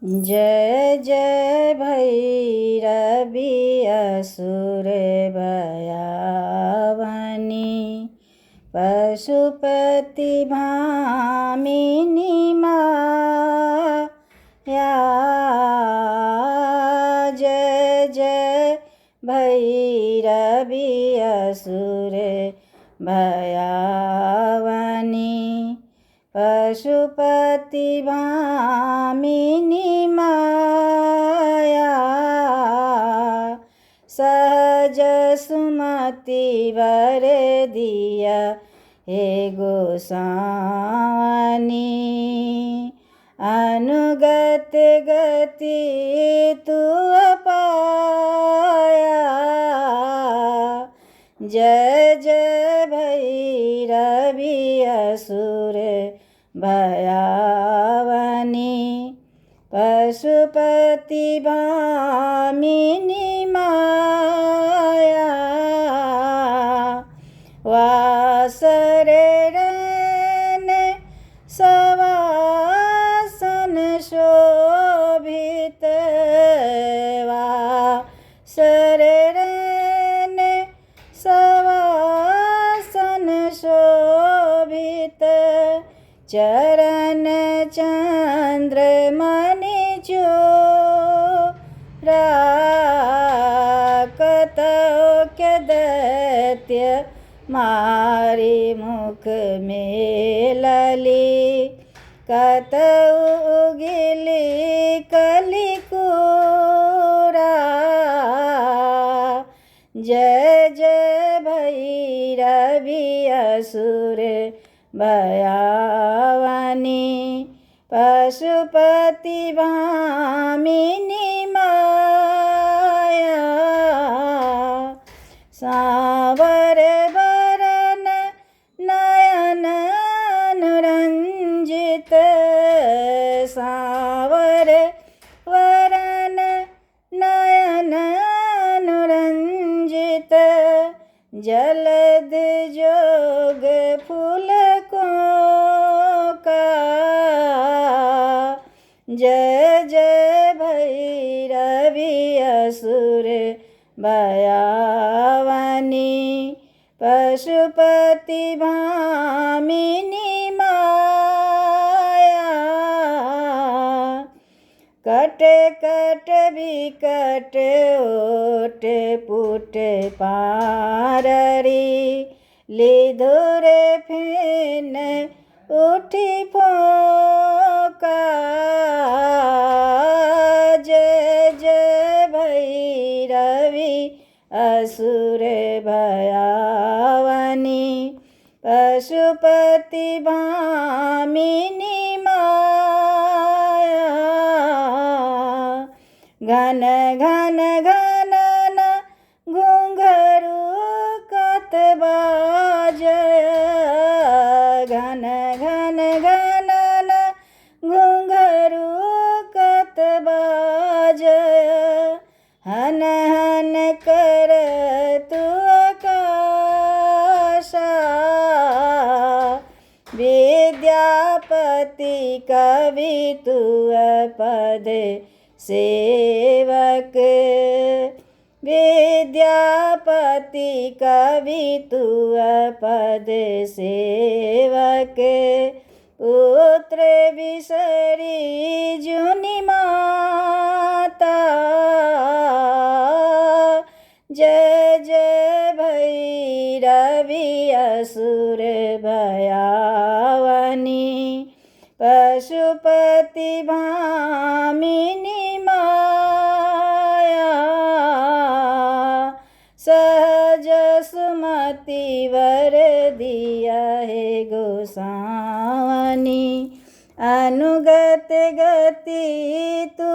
जय जय भैरवी असुर भयावनी पशुपति भामिनी माया। जय जय भैरवी असुर भयावनी पशुपति भामिनी माया। सहज सुमति वर दिया हे गोसावनी, अनुगत गति तू पाया। जय जय भैरवी असुर भयावनी पशुपति भामिनी माया। वासरन सवासन शोभित, वासरन सवासन शोभित, चरण चंद्रमणि चूड़ा। कतौक्य दैत्य मारी मुख में लली, कतौ गिली कलिकूड़ा। जय जय भैरवी असुर भयावनी पशुपति भामिनी माया। सांवर वरन नयन अनुरंजित, सांवर वरन नयन अनुरंजित, जलद जोग फूल को का। जय जय भैरवी असुर भयावनी पशुपति भामिनी माया। कट कट विकट ओट पुट पाररी, लिधुर फेन उठी फोका। जय जय भैरवी असुर भयावनी पशुपति भामिनी माया। घन घन घनन घुंघरू कतबाजय, घन घन घनन घुंघरू कतबाजय, हन हन कर तू आकाशा। विद्यापति कवि तू पद सेवक, विद्यापति कवि तू पद सेवक, पुत्र विसरी जुनि माता। जय जय भैरवी असुर भयावनी पशुपति भामिनी माया। सहज सुमति वर दिया हे गोसावनी, अनुगत गति तू